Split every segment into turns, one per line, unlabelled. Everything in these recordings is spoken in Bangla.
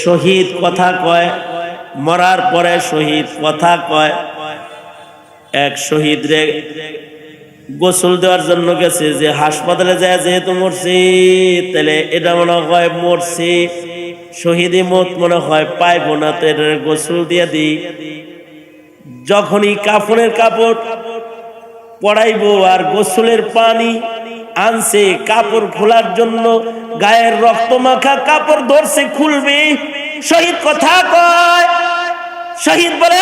শহীদ কথা কয়, মরার পরে শহীদ কথা কয়। এক শহীদ রে গোসল দেওয়ার জন্য গেছে, যে হাসপাতালে যায় যেহেতু মরছি, তাহলে এটা মনে হয় মরছি, শহীদি মত মনে হয় পাইব না, তো এটা গোসল দিয়ে দিই। যখনই কাফনের কাপড় পরাইব আর গোসলের পানি আনছে কাপড় খোলার জন্য, গায়ের রক্ত মাখা কাপড় ধরছে খুলবে, শহীদ কথা কয়। শহীদ বলে,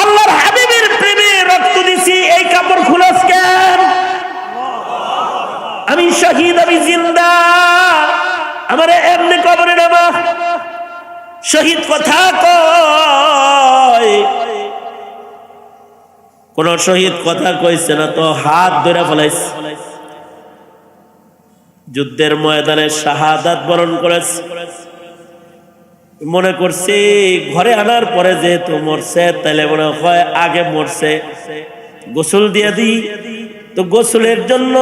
আল্লাহর হাবিবের প্রেমে রক্ত দিছি, এই কাপড় খুলস কেন? আমি শহীদ, আমি জিন্দা, আমার এমনি কবরে নামা। শহীদ কথা কয়। কোন শহীদ কথা কইছে না তো হাত ধরে ফেলাইছে, যুদ্ধের ময়দানে শাহাদাত বরণ করেছে। মনে করছি ঘরে আনার পরে যেহেতু মরছে, তাহলে মনে হয় আগে মরছে, গোসল দিয়ে দিই। তো গোসলের জন্য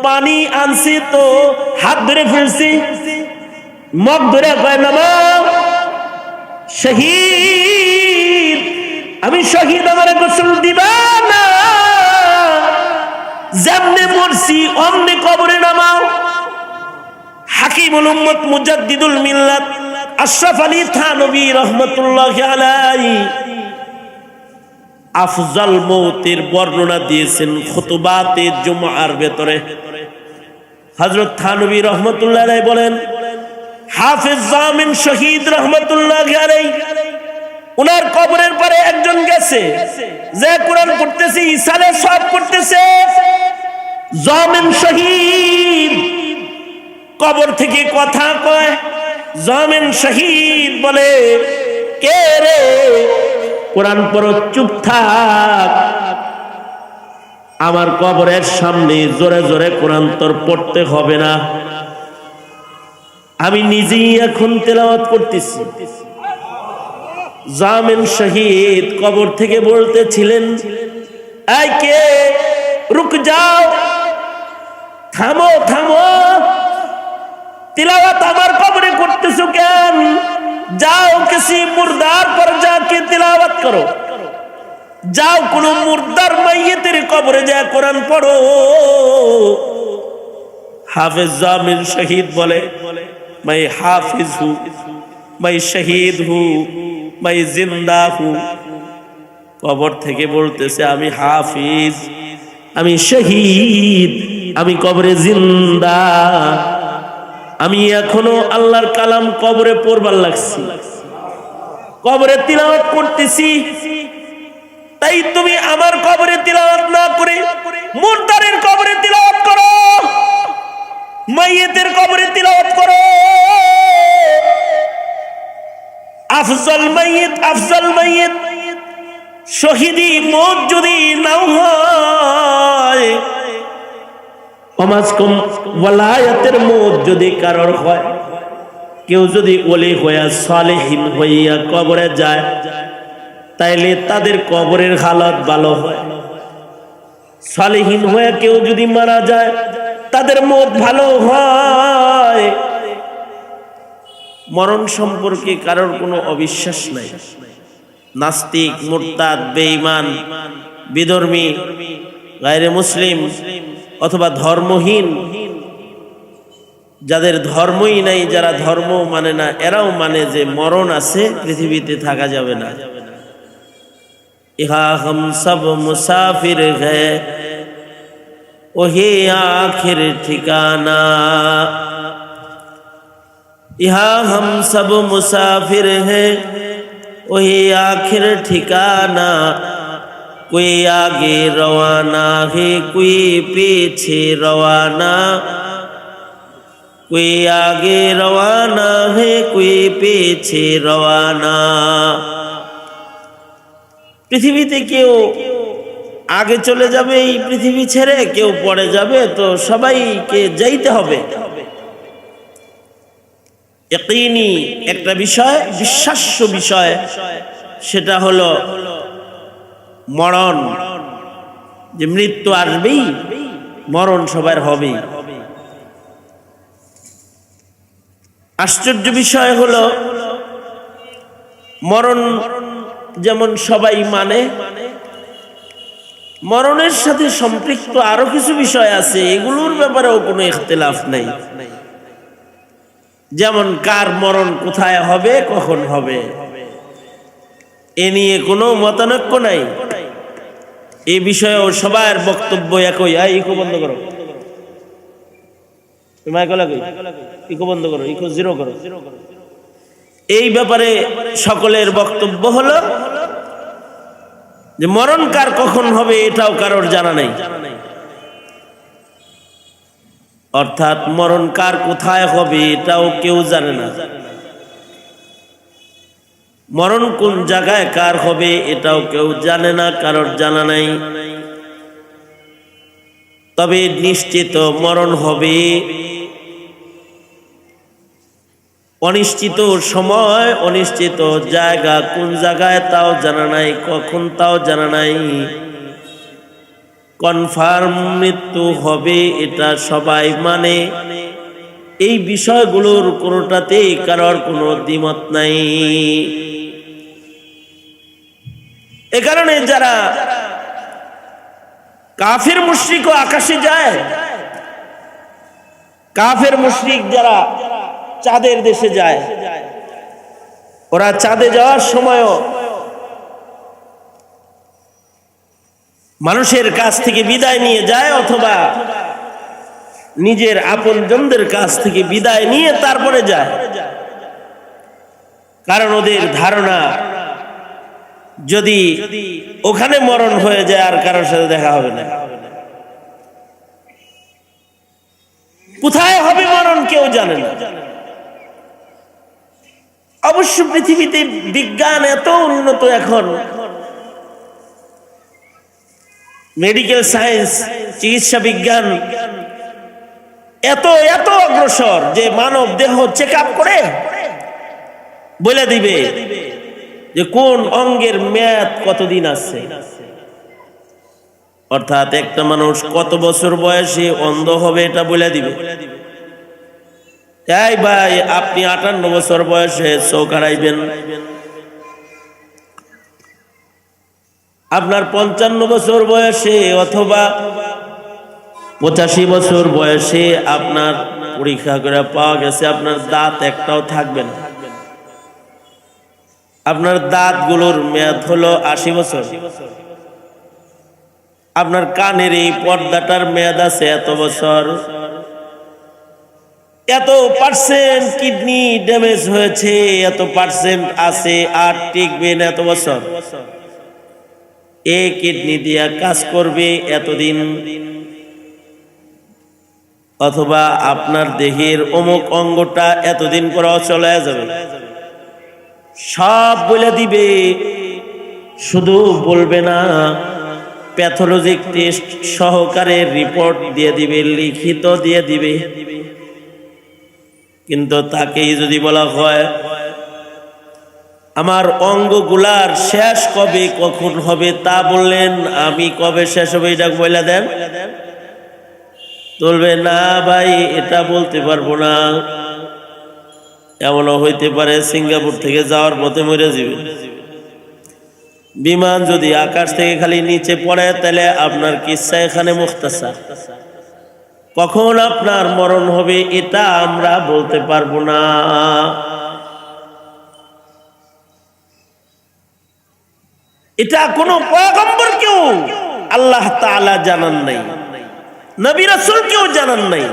পানি আনছি, তো হাত ধরে ফেলছি, মগ ধরে কয় নামা। শহীদ, আমি শহীদ, আমার গোসল দিবা না, যেমনে মরছি অমনে কবরে নামাও। হাকিমুল উম্মত মুজাদ্দিদুল মিল্লাত আশরাফ আলী থানভী রাহমাতুল্লাহি আলাইহি আফজাল মৌতের বর্ণনা দিয়েছেন খুতবাতে জুমআর ভেতরে। হযরত থানভী রাহমাতুল্লাহি আলাইহি বলেন, হাফেজ জামিন শহীদ রাহমাতুল্লাহি আলাইহি উনার কবরের পরে একজন গেছে, যে কোরআন পড়তেছে, ইসালে সব পড়তেছে। জামিন শহীদ কবর থেকে কথা কয়। জামিন শহীদ বলে, কে রে? কোরআন পড়ো, চুপ থাক। আমার কবরের সামনে জোরে জোরে কোরআন তোর পড়তে হবে না, আমি নিজেই এখন তেলাওয়াত করতেছি। জামিন শহীদ কবর থেকে বলতেছিলেন, এই কে? রুক যাও, থামো থামো, তিলাওয়াত আমার কবরে করতেছো কেন? যাও কিসি মুর্দার পর যাকে তিলাওয়াত করো, যাও কোন মুর্দার মাইয়েতের কবরে যা কোরআন পড়ো। হাফেজ জামিন শহীদ বলে, मैं हाफिज हूँ, मैं शहीद हूँ, मैं जिंदा हूँ। কবর থেকে বলতেছে, আমি হাফিজ, আমি শহীদ, আমি কবরে জিন্দা, আমি এখনো আল্লাহর কালাম কবরে পড়বার লাগছি, কবরে তিলাওয়াত করতেছি। তাই তুমি আমার কবরে তিলাওয়াত না করে মুর্দারের কবরে তিলাওয়াত করো, মাইয়েতের কবরে তিলাওয়াত করো। আফজল মাইয়েত, আফজল মাইয়েত, শহীদি মত যদি নাও হয়, কমাস কম ওয়ালায়াতের মত যদি কারোর হয়, কেউ যদি ওলি হইয়া সালেহীন হইয়া কবরে যায়, তাইলে তাদের কবরের হালত ভালো হয়। সালেহীন হয়ে কেউ যদি মারা যায়, তাদের মত ভালো হয়। মরণ সম্পর্কে কারোর কোনো অবিশ্বাস নাই। নাস্তিক, মুরতাদ, বেঈমান, বিধর্মী, গায়রে মুসলিম অথবা ধর্মহীন, যাদের ধর্মই নাই, যারা ধর্ম মানে না, এরাও মানে যে মরণ আছে, পৃথিবীতে থাকা যাবে না। ইহা হাম সব মুসাফির হ্যায়, ওহি আখির ঠিকানা। ইহা হাম সব মুসাফির হ্যায়, ওহি আখির ঠিকানা। कोई आगे रवाना है, कोई पीछे रवाना, कोई आगे रवाना है, कोई पीछे रवाना। পৃথিবীতে কেউ আগে চলে যাবে এই পৃথিবী ছেড়ে, কেউ পরে যাবে, তো সবাইকে যাইতে হবে। ইয়াকিনী একটা বিষয়, বিশ্বাস্য বিষয়, সেটা হলো মরণ, যে মৃত্যু আসবেই, মরণ সবার হবেই। আশ্চর্য বিষয় হলো মরণ যেমন সবাই মানে, মরণের সাথে সম্পৃক্ত আরো কিছু বিষয় আছে, এগুলোর ব্যাপারেও কোনো ইখতিলাফ নেই। যেমন কার মরণ কোথায় হবে, কখন হবে, এ নিয়ে কোনো মতানৈক্য নাই। এই বিষয়েও সবার বক্তব্য একই। ইকো বন্ধ করো, ইকো বন্ধ করো, ইকো জিরো করো। এই ব্যাপারে সকলের বক্তব্য হলো যে মরণ কার কখন হবে এটাও কারোর জানা নেই। অর্থাৎ মরণ কার কোথায় হবে এটাও কেউ জানে না। মরণ কোন জায়গায় কার হবে এটাও কেউ জানে না, কারোর জানা নাই। তবে নিশ্চিত মরণ হবে। অনিশ্চিত সময়, অনিশ্চিত জায়গা, কোন জায়গায় তাও জানা নাই, কখন তাও জানা নাই। কনফার্ম মৃত্যু হবে এটা সবাই মানে। এই বিষয়গুলোর কোনোটাতেই কারোর কোনো দ্বিমত নাই। এ কারণে যারা কাফের মুশরিক ও আকাশে যায়, কাফের মুশরিক যারা চাঁদের দেশে যায়, ওরা চাঁদে যাওয়ার সময়ও মানুষের কাছ থেকে বিদায় নিয়ে যায়, অথবা নিজের আপনজনদের কাছ থেকে বিদায় নিয়ে তারপরে যায়। কারণ ওদের ধারণা যদি ওখানে মরণ হয়ে যায় আর কারোর সাথে দেখা হবে না। কোথায় হবে মরণ কেউ জানে না। অবশ্য পৃথিবীতে বিজ্ঞান এত উন্নত, এখন মেডিকেল সায়েন্স, চিকিৎসা বিজ্ঞান এত এত অগ্রসর যে মানব দেহ চেক আপ করে বলে দিবে যে কোন অঙ্গের মেয়াদ কতদিন আছে। অর্থাৎ একটা মানুষ কত বছর বয়সে অন্ধ হবে এটা বলে দিবে। এই ভাই, আপনি 58 বছর বয়সে চোখ হারাইবেন, আপনার 55 বছর বয়সে অথবা 85 বছর বয়সে আপনার পরীক্ষা করে পাওয়া গেছে আপনার দাঁত একটাও থাকবে না। আপনার দাঁতগুলোর মেয়াদ হলো 80 বছর। আপনার কানের এই পর্দাটার মেয়াদ আছে এত বছর। এত পার্সেন্ট কিডনি ড্যামেজ হয়েছে, এত পার্সেন্ট আছে আর টিকবে না এত বছর। এই কিডনি দিয়া কাজ করবে এতদিন, অথবা আপনার দেহের অমুক অঙ্গটা এতদিন পর চলে যাবে, সব বলে দিবে। শুধু বলবে না, প্যাথোলজিক টেস্ট সহকারে রিপোর্ট দিয়ে দিবে, লিখিত দিয়ে দিবে। কিন্তু তাকেই যদি বলা হয় আমার অঙ্গগুলার শেষ কবে কখন হবে তা বললেন, আমি কবে শেষ হবে এটা বলে দেন, বলবে না ভাই এটা বলতে পারবো না। এমনও হইতে পারে সিঙ্গাপুর থেকে যাওয়ার পথে মরে যাবে। বিমান যদি আকাশ থেকে খালি নিচে পড়ে তাহলে আপনার কিচ্ছা এখানে মুখতাসার। কখন আপনার মরণ হবে এটা আমরা বলতে পারবো না। এটা কোনো পয়গম্বরকেও আল্লাহ তাআলা জানান নাই, নবী রাসূলকেও জানান নাই।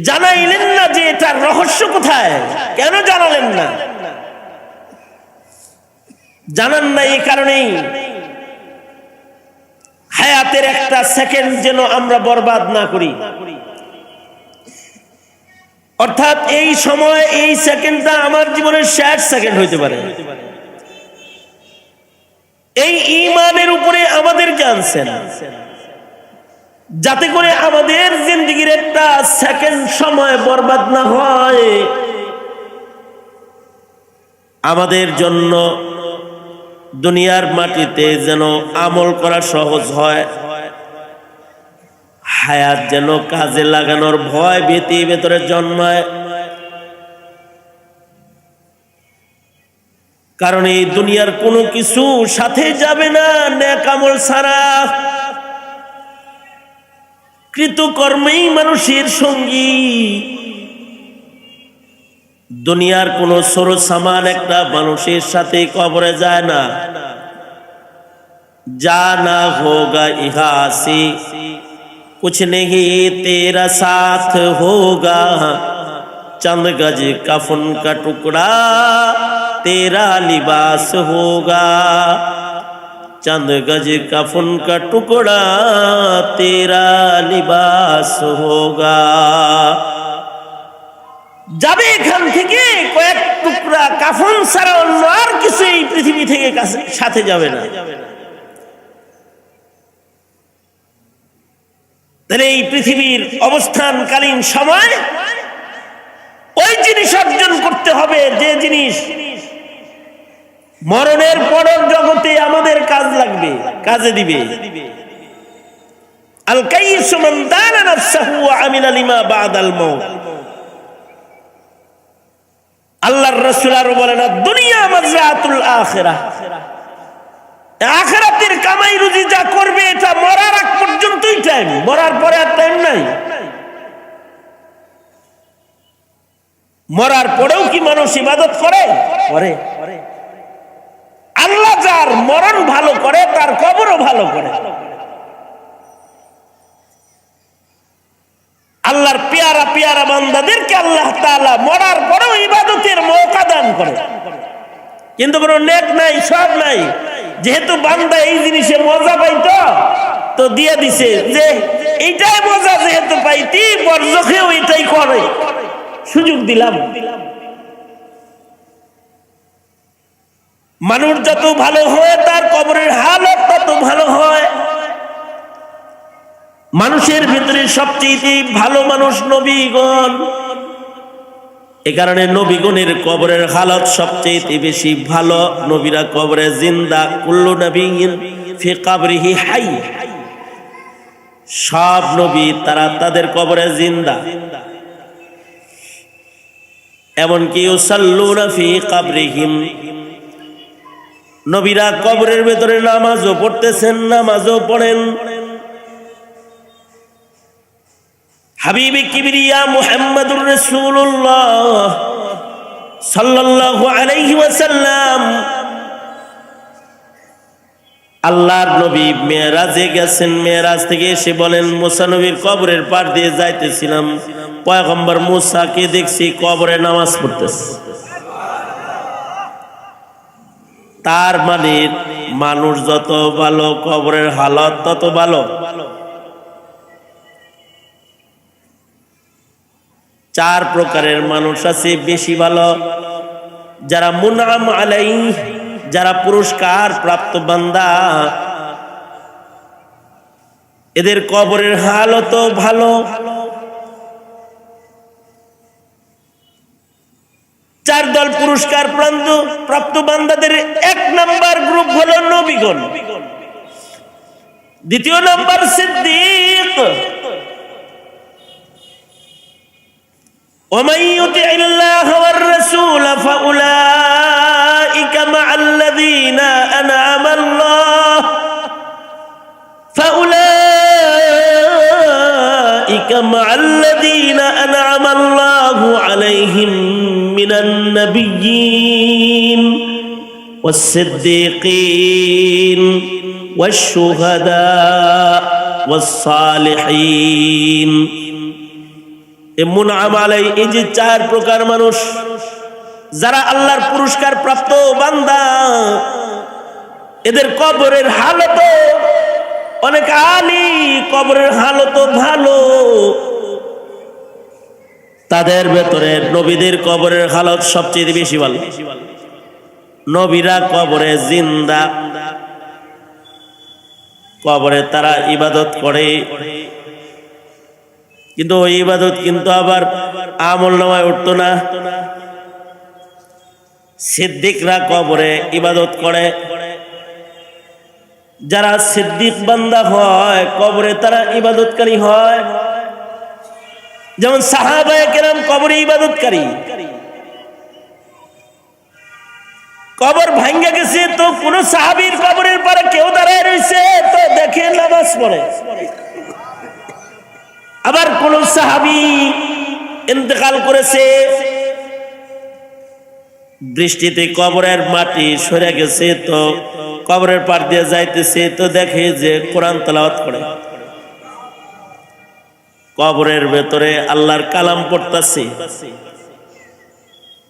জানাইলেন না যে এটার রহস্য কোথায়, কেন জানালেন না? জানান নাই এই কারণেই হায়াতের একটা সেকেন্ড যেন আমরা বরবাদ না করি। অর্থাৎ এই সময় এই সেকেন্ডটা আমার জীবনের শেষ সেকেন্ড হইতে পারে। এই ঈমানের উপরে আমাদেরকে আনছেন যাতে করে আমাদের জিন্দেগির একটা সেকেন্ড সময় বরবাদ না হয়। আমাদের জন্য দুনিয়ার মাটিতে যেন আমল করা সহজ হয়, হায়াত যেন কাজে লাগানোর ভয় ভীতি ভেতরে জন্মায়। কারণ এই দুনিয়ার কোনো কিছু সাথে যাবে না নেক আমল ছাড়া। কৃতকর্মেই মানুষের সঙ্গী। দুনিয়ার কোন সরো সামান একটা মানুষের সাথে কবরে যায় না। जाना होगा यहाँ से कुछ नहीं तेरा साथ होगा चंद गज कफन का टुकड़ा तेरा लिबास होगा चंद गज कफन का टुकड़ा तेरा लिबास होगा। যাবে এখান থেকে কয়েক টুকরা কাফন ছাড়া অন্য আর কিছু এই পৃথিবী থেকে সাথে যাবে না। তাহলে এই পৃথিবীর অবস্থানকালীন সময় ওই জিনিস অর্জন করতে হবে যে জিনিস মরণের পরের জগতে আমাদের কাজ লাগবে, কাজে দিবে। আল কাইয়িসু মান দানা নাফসাহু ওয়া আমিলা লিমা বাদাল মাউত। আল্লাহর রাসূল আরো বলেন দুনিয়া মাজরাতুল আখিরাহ, আখিরাতের কামাই রুজি যা করবে এটা মরার আগ পর্যন্তই টাইম, মরার পরে আর টাইম নাই। মরার পরেও কি মানুষ ইবাদত করে? করে। আল্লাহ যার মরণ ভালো করে তার কবরও ভালো করে। আল্লাহর পেয়ারা পেয়ারা বান্দাদেরকে আল্লাহ তাআলা মরার পরেও ইবাদতের মওকা দান করে। কিন্তু কোনো নেক নাই, সব নাই। যেহেতু বান্দা এই জিনিসে মজা পাইতো তো দিয়ে দিছে যে এইটাই মজা যেহেতু পাইতি বরজখেও এটাই করে, সুযোগ দিলাম। মানুষ যত ভালো হয় তার কবরের হালত তত ভালো হয়। মানুষের ভিতরে সবচেয়ে ভালো মানুষ নবীগণ। এ কারণে নবীগণের কবরের হালত সবচেয়ে বেশি ভালো। নবীরা কবরে জিন্দা, কুল্লু নবিয়্যিন ফি কবরিহি হাই। সব নবী তারা তাদের কবরে জিন্দা। এমনকি ইউসাল্লুনা ফি কবরিহিম, নবীরা কবরের ভেতরে নামাজও পড়তেছেন, নামাজও পড়েন। হাবিবে কিবরিয়া মুহাম্মদুর রাসূলুল্লাহ সাল্লাল্লাহু আলাইহি ওয়াসাল্লাম আল্লাহর নবী মেরাজে গেছেন। মেরাজ থেকে এসে বলেন মুসা নবীর কবরের পার দিয়ে যাইতেছিলাম, পয়গম্বর মুসাকে দেখছি কবরে নামাজ পড়তেছে। তার মানে মানুষ যত ভালো কবরের হালত তত ভালো। চার প্রকারের মানুষ আছে বেশি ভালো। যারা মুনআম আলাইহি, যারা পুরস্কার প্রাপ্ত বান্দা, এদের কবরের হালত ভালো। চার দল পুরস্কার প্রাপ্ত বান্দাদের এক নাম্বার গ্রুপ হলো নবীগণ, দ্বিতীয় নাম্বার সিদ্দিক। ومن يطع الله والرسول فأولئك مع الذين أنعم الله عليهم من النبيين والصديقين والشهداء والصالحين। মুনআম আলাইহি, এই যে চার প্রকার মানুষ যারা আল্লাহর পুরস্কার প্রাপ্ত বান্দা, এদের কবরের হালত অনেক আলী, কবরের হালত ভালো। তাদের ভেতরে নবীদের কবরের হালত সবচেয়ে বেশি ভালো। নবীরা কবরে জিন্দা, কবরে তারা ইবাদত করে, কিন্তু ওই ইবাদত কিন্তু আবার আমলনামায় উঠতো না। সিদ্দিকরা কবরে ইবাদত করে, যারা সিদ্দিক বান্দা হয় কবরে তারা ইবাদতকারী হয়, যেমন সাহাবায়ে কেরাম কবরে ইবাদতকারী। কবর ভাঙ্গা গেছে তো কোন সাহাবীর কবরের পারে কেউ দাঁড়ায় রয়েছে তো দেখে নামাজ পড়ে। আবার কোন সাহাবী ইন্তেকাল করেছে, দৃষ্টিতে কবরের মাটি সরে গেছে তো কবরের পার দিয়ে যাইতেছে তো দেখে যে কোরআন তেলাওয়াত করে, কবরের ভেতরে আল্লাহর কালাম পড়তেছে,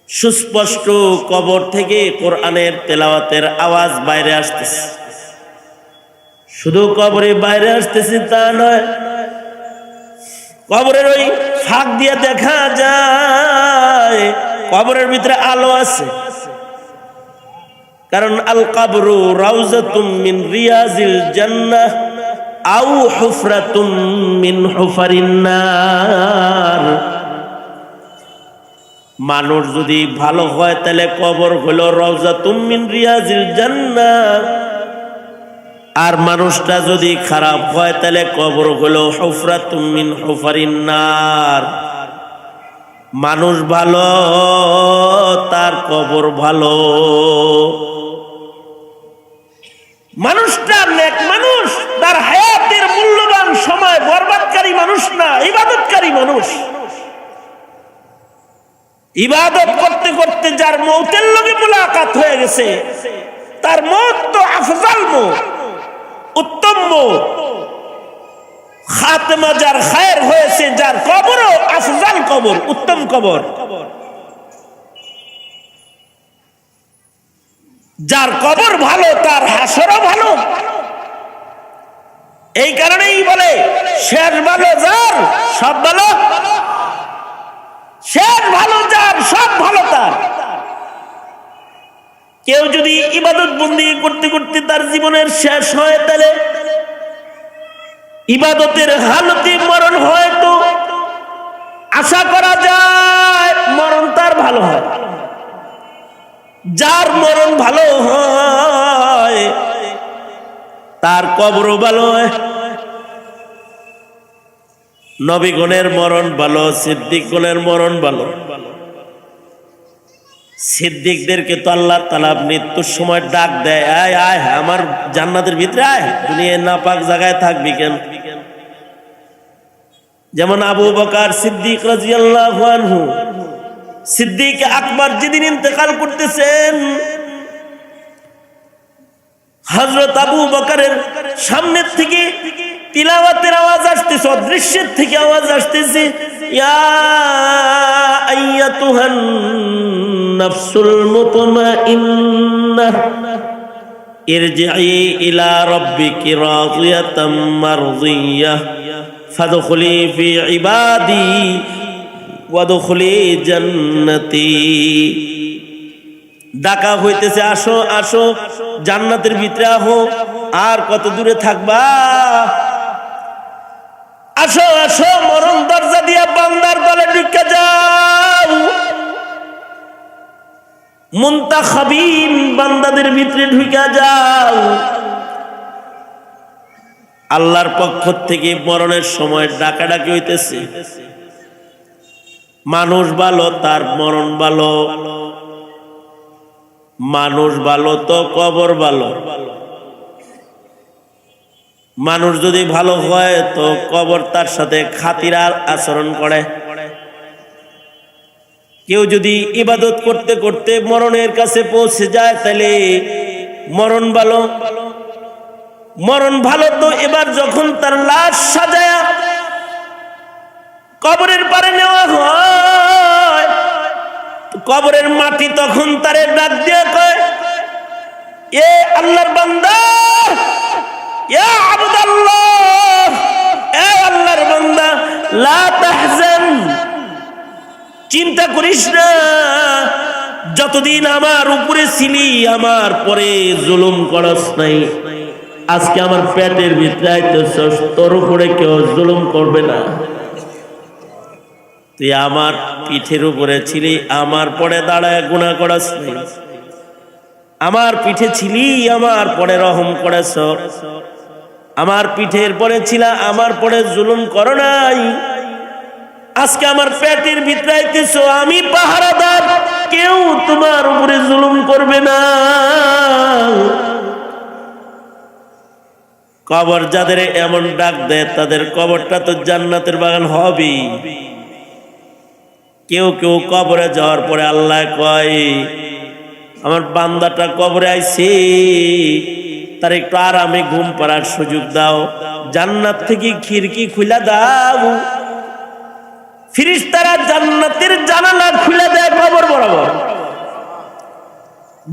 সুস্পষ্ট কবর থেকে কোরআনের তেলাওয়াতের আওয়াজ বাইরে আসতেছে। শুধু কবরে বাইরে আসতেছে তা নয়, কবরের ওই ফাঁক দিয়ে দেখা যায় কবরের ভিতরে আলো আছে। কারণ আল কবরু রাউযাতুম মিন রিয়াজিল জান্নাহ আও হুফরাতুম মিন হুফারিন নার। মানুষ যদি ভালো হয় তাহলে কবর হলো রাউযাতুম মিন রিয়াজিল জান্নাহ, আর মানুষটা যদি খারাপ হয় তাহলে কবর হলো হুফরাতুম মিন হুফারিন নার। মানুষ ভালো তার কবর ভালো। মানুষটা নেক মানুষ, তার হায়াতের মূল্যবান সময় বরবাদকারী মানুষ না, ইবাদতকারী মানুষ। ইবাদত করতে করতে যার মৌতের লগে মুলাকাত হয়ে গেছে তার মৌত তো আফজাল মৌত, উত্তম মৌত। খাতেমা যার খায়ের হয়েছে, যার কবরও আফজাল কবর, উত্তম কবর। যার কবর ভালো তার হাসরও ভালো। এই কারণেই বলে শেষ ভালো যার সব ভালো, শেষ ভালো যার সব ভালো তার। কেউ যদি ইবাদত বন্দেগী করতে করতে তার জীবনের শেষ হয় তাহলে ইবাদতের হালতে মরণ হয় তো আশা করা যায় মরণ তার ভালো হয়। যার মরণ ভালো হয় তার কবরও ভালো হয়। নবীগণের মরণ ভালো, সিদ্দিকগণের মরণ ভালো। সিদ্দিকদেরকে তো আল্লাহ তাআলা মৃত্যুর সময় ডাক দেয়, আয় আয় আমার জান্নাতের ভিতরে আয়, দুনিয়ায় নাপাক জায়গায় থাকবি কেন। যেমন আবু বকর সিদ্দিক রাদিয়াল্লাহু আনহু, সিদ্দিক আকবর যেদিন ইন্তেকাল করতেছেন, হযরত আবু বকরের সামনের থেকে তিলাওয়াতের আওয়াজ আসতেছে, অদৃশ্যের থেকে আওয়াজ আসতেছে, ইয়া আইয়াতুহান নাফসুল মুতমাইন্নাহ ইরজিই ইলা রাব্বিকি রাদিয়াতাম মারদিয়াহ ফাদখুলি ফি ইবাদি ওয়াদখুলি জান্নাতি। ডাকা হইতেছে, আসো আসো জান্নাতের ভিতরে আহো, আর কত দূরে থাকবা, আসো আসো মরণ দরজা দিয়া বান্দার দলে ঢুকে যাও। মুনতাখাবিন বান্দাদের ভিতরে ঢুকে যাও। আল্লাহর পক্ষ থেকে মরণের সময় ডাকাডাকি হইতেছে। মানুষ ভালো তার মরণ ভালো, মানুষ ভালো তো কবর ভালো। মানুষ যদি ভালো হয় তো কবর তার সাথে খাতিরার আচরণ করে। কেউ যদি ইবাদত করতে করতে মরণের কাছে পৌঁছে যায় তাহলে মরণ ভালো। মরণ ভালো তো এবার যখন তার লাশ সাজায়া কবরের পারে নেওয়া হয়, কবরের মাটি তখন তারে ডাক দিয়ে কয়, এ আল্লাহর বান্দা, ইয়া আবদুল্লাহ, এ আল্লাহর বান্দা, লা তাহজান, চিন্তা করিস না, যতদিন আমার উপরে ছিলি আমার পরে জুলুম করস নাই, আজকে আমার পেটের ভিতরে আইতেছস, তোর উপরে কেউ জুলুম করবে না। তুই আমার পিঠের উপরে ছিলি, আমার পরে দাঁড়ায় গুনাহ করস নাই। আমার পিঠে ছিলি, আমার পরে রহম করেছ, আমার পিঠের পরে ছিলা, আমার পরে জুলুম করো নাই। আজকে আমার পেটের ভিতরে আইতেছো, আমি পাহারাদার, কেউ তোমার উপরে জুলুম করবে না। কবর যাদের এমন ডাক দেয় তাদের কবরটা তো জান্নাতের বাগান হবে। কেউ কেউ কবরে যাওয়ার পরে আল্লাহ কয়, আমার বান্দাটা কবরে আইছে, তার একটু আরামে ঘুম পাড়ার সুযোগ দাও, জান্নাত থেকে খিড়কি খুলে দাও। ফেরেশতারা জান্নাতের জানালা খুলে দেয় কবর বরাবর,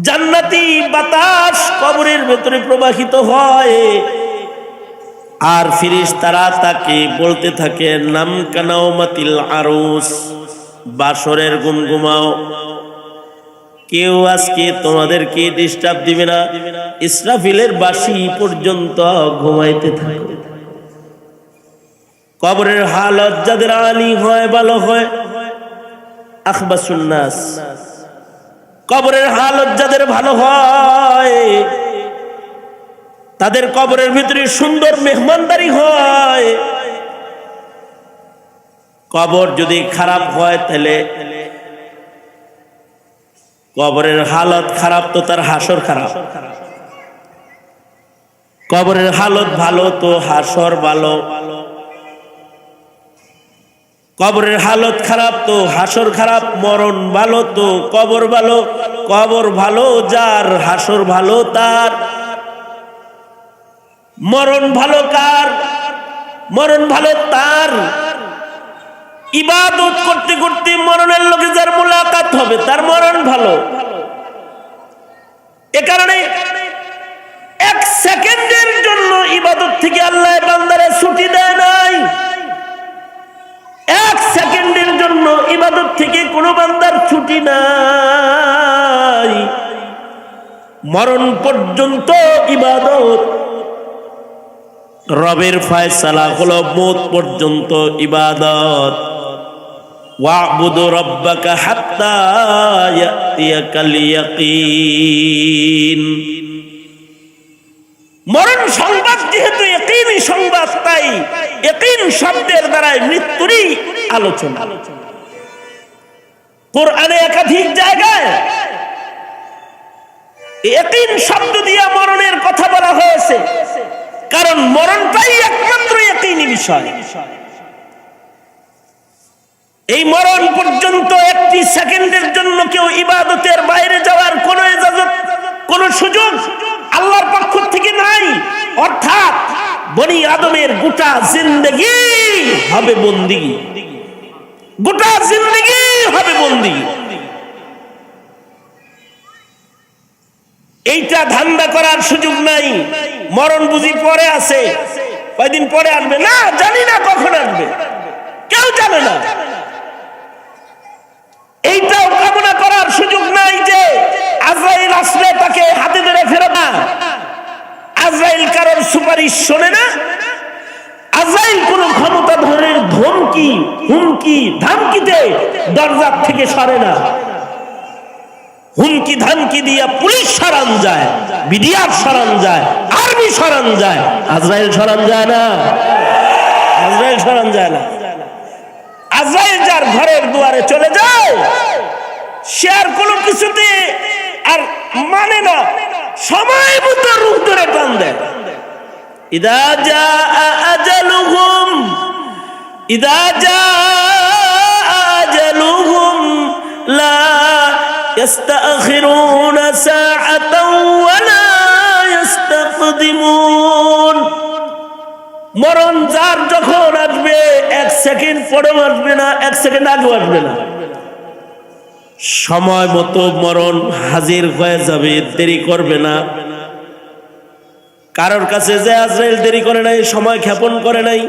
জান্নাতি বাতাস কবরের ভেতরে প্রবাহিত হয়। আর ফেরেশতারা তাকে বলতে থাকে, নাম কানাউমাতিল আরুস, বাসরের ঘুম ঘুমাও, কেউ আজকে তোমাদেরকে ডিস্টার্ব দিবে না, ইসরাফিলের বাঁশি পর্যন্ত ঘুমাইতে থাকে। কবরের হালত যাদের আলী হয়, ভালো হয়, আখবাসুন নাস, কবরের হালত যাদের ভালো হয় তাদের কবরের ভিতরে সুন্দর মেহমানদারি হয়। কবর যদি খারাপ হয় তাহলে কবরের হালত খারাপ তো তার হাসর খারাপ, কবরের হালত ভালো তো হাসর ভালো, কবরের হালত খারাপ তো হাসর খারাপ, মরণ ভালো তো কবর ভালো, কবর ভালো যার, হাসর ভালো তার। মরণ ভালো কার? মরণ ভালো তার ইবাদত করতে করতে মরণের লোকে যার মুলাকাত হবে তার মরণ ভালো। এ কারণে এক সেকেন্ডের জন্য ইবাদত থেকে আল্লাহ বান্দারে ছুটি দেয় নাই। এক সেকেন্ডের জন্য ইবাদত থেকে কোনো বান্দার ছুটি নাই। মরণ পর্যন্ত ইবাদত, রবের ফয়সালা হলো মওত পর্যন্ত ইবাদত। ওয়াবুদু রাব্বাকা হাত্তা ইয়াতিয়াকাল ইয়াকিন। মরণ সংবাদ যেহেতু ইয়াকিনী সংবাদ, তাই ইয়াকিন শব্দের দ্বারাই মৃত্যুরই আলোচনা। কোরআনে একাধিক জায়গায় ইয়াকিন শব্দ দিয়ে মরণের কথা বলা হয়েছে, কারণ মরণটাই একমাত্র ইয়াকিনী বিষয়। এই মরণ পর্যন্ত একটি সেকেন্ডের জন্য কেউ ইবাদতের বাইরে যাওয়ার কোনো ইজাজত, কোনো সুযোগ আল্লাহর পক্ষ থেকে নাই। অর্থাৎ বনি আদমের গোটা জিন্দেগি হবে বন্দিগি, গোটা জিন্দেগি হবে বন্দিগি। এইটা ধান্দা করার সুযোগ নাই। মরণ বুঝি পরে আছে, কয়দিন পরে আসবে না, জানি না কখন আসবে, কেউ জানে না। এইটাও কামনা করার সুযোগ নাই যে আজরাইল আসলে তাকে হাতে ধরে ফেরত না। আজরাইল কারোর সুপারিশ শোনে না। আজরাইল কোন ক্ষমতাধরের ধমকি, হুমকি, ধামকিতে দরজার থেকে সরে না। হুমকি ধামকি দিয়া পুলিশ সরান যায়, বিডিআর সরান যায়, আর্মি সরান যায়, আজরাইল সরান যায় না। আজরাইল সরান যায় না। আজরাইল যার ঘরের দুয়ারে চলে যায় সে আর কোনো কিছুতে আর মানে না, সময় মতো রূপ ধরে টান দেয়। ইদা জাআ আজালুহুম, ইদা জাআ আজালুহুম লা ইস্তাখিরুনা সাআতাও ওয়া লা ইস্তাকদিমুন। মরণ যার যখন আসবে এক সেকেন্ড পরেও আসবে না, এক সেকেন্ড আগেও আসবে না। সময় মতো মরণ হাজির হয়ে যাবে, দেরি করবে না। কারোর কাছে যে আজরাইল দেরি করে নাই, সময় ক্ষেপণ করে নাই।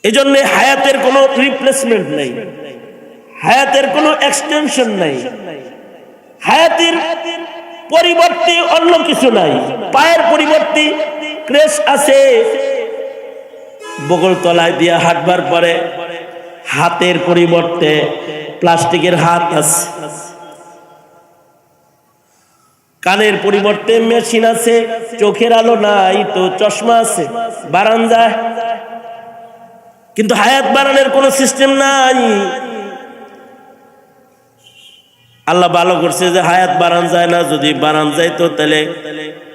এজন্য হায়াতের কোনো রিপ্লেসমেন্ট নাই, হায়াতের কোনো এক্সটেনশন নাই, হায়াতের পরিবর্তে অন্য কিছু নাই। পায়ের পরিবর্তে ক্রেশ আছে, বগল তলায় দিয়া হাঁটবার পরে হাতের পরিবর্তে প্লাস্টিকের হাত আছে। কানের পরিবর্তে মেশিন আছে, চোখের আলো নাই তো চশমা আছে, বাড়ান যায়। কিন্তু হায়াত বাড়ানোর কোনো সিস্টেম নাই। আল্লাহ ভালো করছে যে হায়াত বাড়ান যায় না। যদি বাড়ান যাইতো তাহলে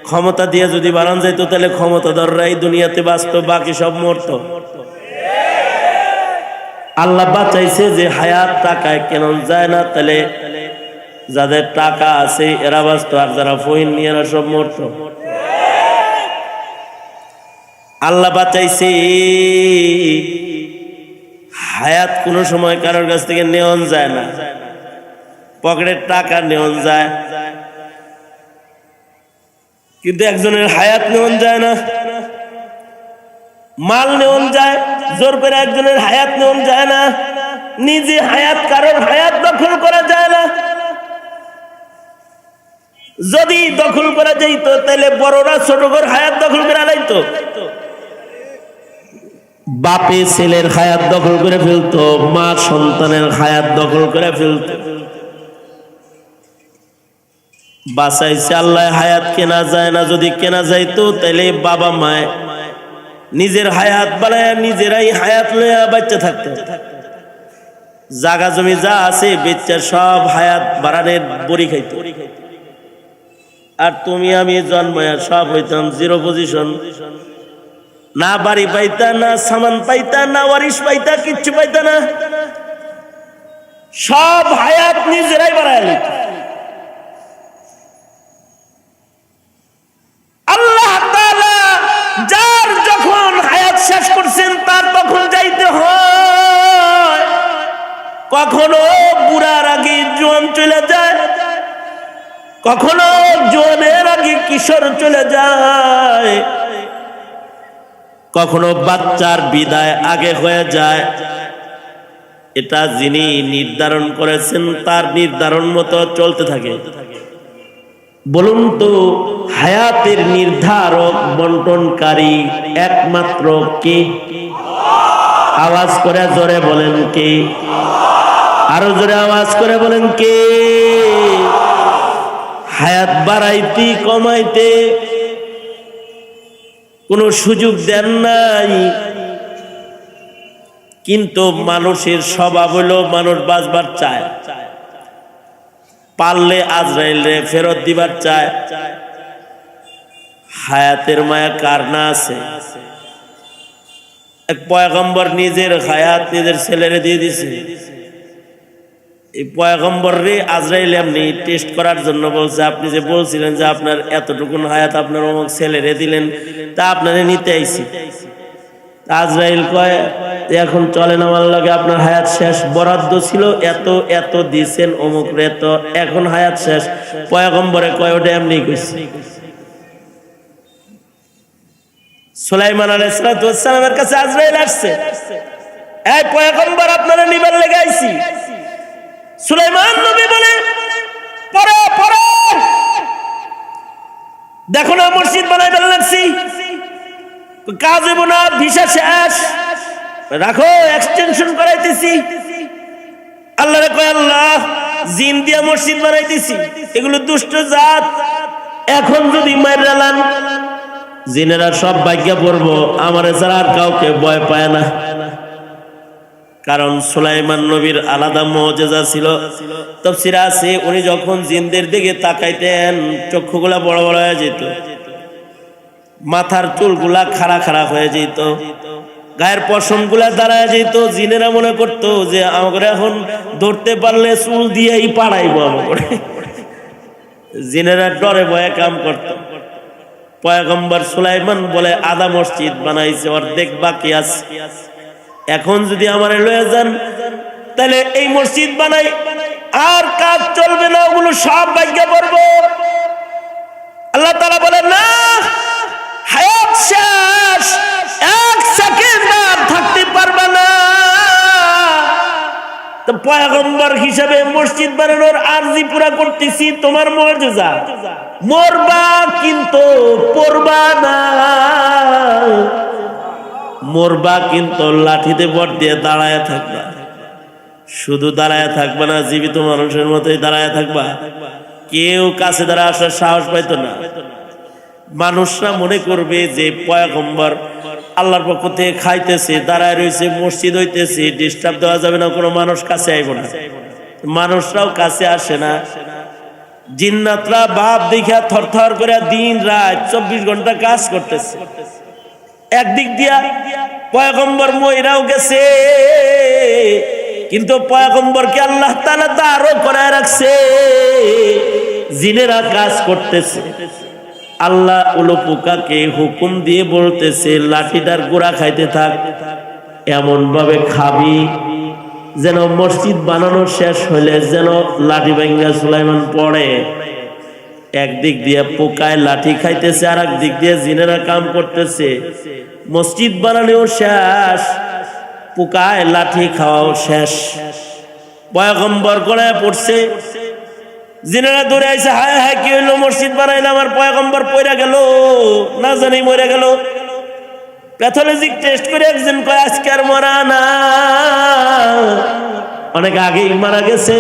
ক্ষমতা দিয়ে যদি বাড়ান যাইতো তাহলে ক্ষমতাধররাই দুনিয়াতে বাঁচত, বাকি সব মরত। আল্লাহ বাঁচাইছে যে হায়াত টাকায় কেন যায় না, তাহলে যাদের টাকা আছে এরা বাঁচত, আর যারা ফহিন নিয়ে এরা সব মরত। আল্লাহ বাঁচাইছে হায়াত কোনো সময় কারোর কাছ থেকে নেওয়া যায় না, পকেটের টাকা নেওয়া যায় কিন্তু একজনের হায়াত নেওয়া যায় না। মাল নেওয়া যায়, জোর করে একজনের হায়াত নেওয়া যায় না। নিজে হায়াত কারোর হায়াত দখল করা যায় না। যদি দখল করা যাইতো তাহলে বড়রা ছোট করে হায়াত দখল করে আলাইতো, বাপে ছেলের হায়াত দখল করে ফেলতো, মা সন্তানের হায়াত দখল করে ফেলতো। বাঁচাইছে আল্লাহ, হায়াত কেনা যায় না। যদি কেনা যাইতো তাহলে বাবা মায় নিজের হায়াত বাড়ায় নিজেরাই হায়াত লইয়া বাচ্চা থাকতো। জাগা জমি যা আছে বেচ্চা সব হায়াত বাড়ানোর বড়ি খাইতো। আর তুমি আমি জন্মায়া সব হইতাম জিরো পজিশন, না বাড়ি পাইতা, না সামান পাইতা, না ওয়ারিশ পাইতা, কিচ্ছু পাইতা না। সব হায়াত নিজেরাই বাড়ায় নিত। আল্লাহ তাআলা যার যখন হায়াত শেষ করছেন তার তখন যাইতে হয়। কখনো বুড়ার আগে জোয়ান চলে যায়, কখনো জোয়ানের আগে কিশোর চলে যায়, কখনো বাচ্চার বিদায় আগে হয়ে যায়। এটা যিনি নির্ধারণ করেছেন তার নির্ধারণ মতো চলতে থাকে। বলুন তো, হায়াতের নির্ধারক বন্টনকারী একমাত্র কে? আওয়াজ করে জোরে বলেন কে? আরো জোরে আওয়াজ করে বলেন কে? হায়াত বাড়াইতে কমাইতে কোনো সুযোগ দেন নাই, কিন্তু মানুষের স্বভাব হলো মানুষ বাঁচবার চায়, পারলে আজরাইল রে ফেরত দিবার চায়। হায়াতের মায়া কার না আছে? এক পয়গম্বর নিজের হায়াত নিজের ছেলেরে দিয়ে দিছে। এই পয়গম্বর রে আজরাইল এমনি টেস্ট করার জন্য বলছে, আপনি যে বলছিলেন যে আপনার এতটুকুন হায়াত আপনার অমুক ছেলেরে দিলেন, তা আপনারে নিতে আইছি। আজরাইল কয় এখন চলেন আমার লাগে, আপনার হায়াত শেষ, বরাদ্দ ছিল এত এত দিছেন অমুক রে, তো এখন হায়াত শেষ। পয়গম্বরে কয় ওটা এমনি কইছে। সুলাইমান আলাইহিস সালামের কাছে আজরাইল আসছে, এই পয়গম্বর আপনারা নিবার লেগে আইছি। সুলাইমান নবী বলে, পড়ো পড়ো, দেখো না মসজিদ বানাই ফেলা লাগছি, কাজ হইব না, ভিসা শেষ, রাখো এক্সটেনশন করাইতেছি। আল্লাহ রে কয়, আল্লাহ জিন দিয়া মসজিদ বানাইতেছি, এগুলো দুষ্ট জাত, এখন যদি মাইরালান জিনেরা সব ভাগ্যা পড়বো, আমার ছাড়া আর কাউকে ভয় পায় না। কারণ সুলাইমান নবীর আলাদা মুজিজা ছিল। তাফসীরে আছে উনি যখন জিনদের দিকে তাকাইতেন চক্ষুগুলা বড় বড় হয়ে যেত, মাথার চুলগুলা খাড়া খাড়া হয়ে যেত, গায়ের পশমগুলা দাঁড়ায় যেত। জিনেরা মনে করতো যে আমাকে এখন ধরতে পারলে চুল দিয়েই পাড়াইবো আমাকে। জিনেরা ডরে ভয়ে কাম করত। পয়গম্বর সুলাইমান বলে আধা মসজিদ বানাইছে, অর্ধেক বাকি আছে, এখন যদি আমারে লয়ে যান তাহলে এই মসজিদ বানাই আর কাজ চলবে না, ওগুলো সব ভাগ্যে পড়বো। আল্লাহ তাআলা বলে না, হায়াত শেষ, এক সেকেন্ড আর থাকতে পারবে না। তো পয়গম্বর হিসেবে মসজিদ বানানোর আরজি পুরা করতেছি, তোমার মুজিজা, মরবা কিন্তু পড়বা না, মরবা কিন্তু লাঠিতে ভর দিয়ে দাঁড়ায় থাকবা। শুধু দাঁড়ায় থাকবা না, জীবিত মানুষের মতোই দাঁড়ায় থাকবা। কেউ কাছে দ্বারা আসার সাহস পাইতো না। মানুষরা মনে করবে যে পয়গম্বর আল্লাহর পক্ষ থেকে খাইতেছে, দাঁড়ায় রয়েছে, মসজিদ হইতেছে, ডিস্টার্ব দেওয়া যাবে না, কোনো মানুষ কাছে আইব না। মানুষরাও কাছে আসে না। জিন্নাতরা বাপ দেখা থরথর করে দিন রাত 24 ঘন্টা কাজ করতেছে। একদিক দিয়া পয়গম্বর মইরাও গেছে, কিন্তু পয়গম্বরকে আল্লাহ তাআলা দাঁড়ও করায় রাখছে। জিনেরা কাজ করতেছে। আল্লাহ উলুপুকাকে হুকুম দিয়ে বলতেছে লাঠিটার গোড়া খাইতে থাক, এমন ভাবে খাবি যেন মসজিদ বানানো শেষ হইলে যেন লাঠি ভাঙ্গা সুলাইমান পড়ে। একদিক দিয়ে পোকায় লাঠি খাইতেছে, আর একদিক দিয়ে জিনেরা কাম করতেছে। মসজিদ বানানোও শেষ, পোকায় লাঠি খাওয়াও শেষ। পয়গম্বর গড়ায় পড়ছে, জিনেরা দৌড়ে আইছে, হায় হায় কি হইলো, মসজিদ বানাইলাম আর পয়গম্বর পয়রা গেল, না জানি মরে গেল। প্যাথোলজিক টেস্ট করে একজন কয় আজকে আর মরা না, অনেক আগেই মারা গেছে।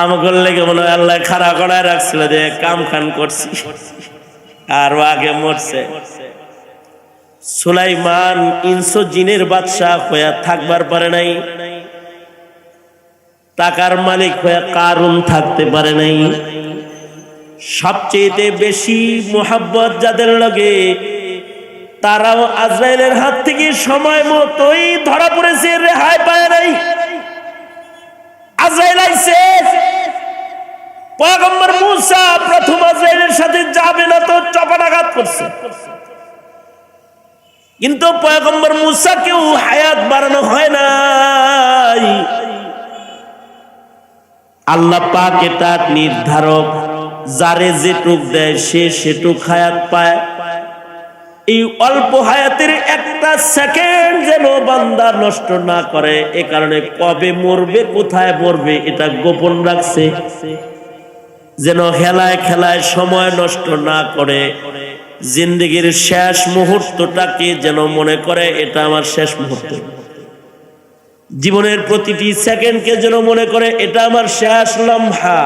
আমাকে লেগে মনে হয় আল্লাহ খাড়া করায় রাখছিল যে কাম খান করছি, আর আগে মরছে। সুলাইমান ইনসো জিনের বাদশাহ হইয়া থাকবার পারে নাই, টাকার মালিক হইয়া কারুন থাকতে পারে নাই। সবচেয়ে বেশি মোহাব্বত যাদের লগে, তারাও আজরাইলের হাত থেকে সময় মতোই ধরা পড়েছে, রেহাই পায় নাই। আজরাইল আইছে, পয়গম্বর মূসা প্রথম আজরাইলের সাথে যাবে না তো চপাটাঘাত করছে, কিন্তু পয়গম্বর মূসাকেও হায়াত বাড়ানো হয় নাই। আল্লাহ পাক এটা নির্ধারক, যারে যেটুক দেয় সে সেটুক হায়াত পায়। এই অল্প হায়াতের একটা সেকেন্ড যেন বান্দা নষ্ট না করে, এ কারণে কবে মরবে কোথায় মরবে এটা গোপন রাখছে, যেন হেলায় খেলায় সময় নষ্ট না করে। জিন্দেগির শেষ মুহূর্তটাকে যেন মনে করে এটা আমার শেষ মুহূর্ত, জীবনের প্রতিটি সেকেন্ডকে যেন মনে করে এটা আমার শেষ লম্হা,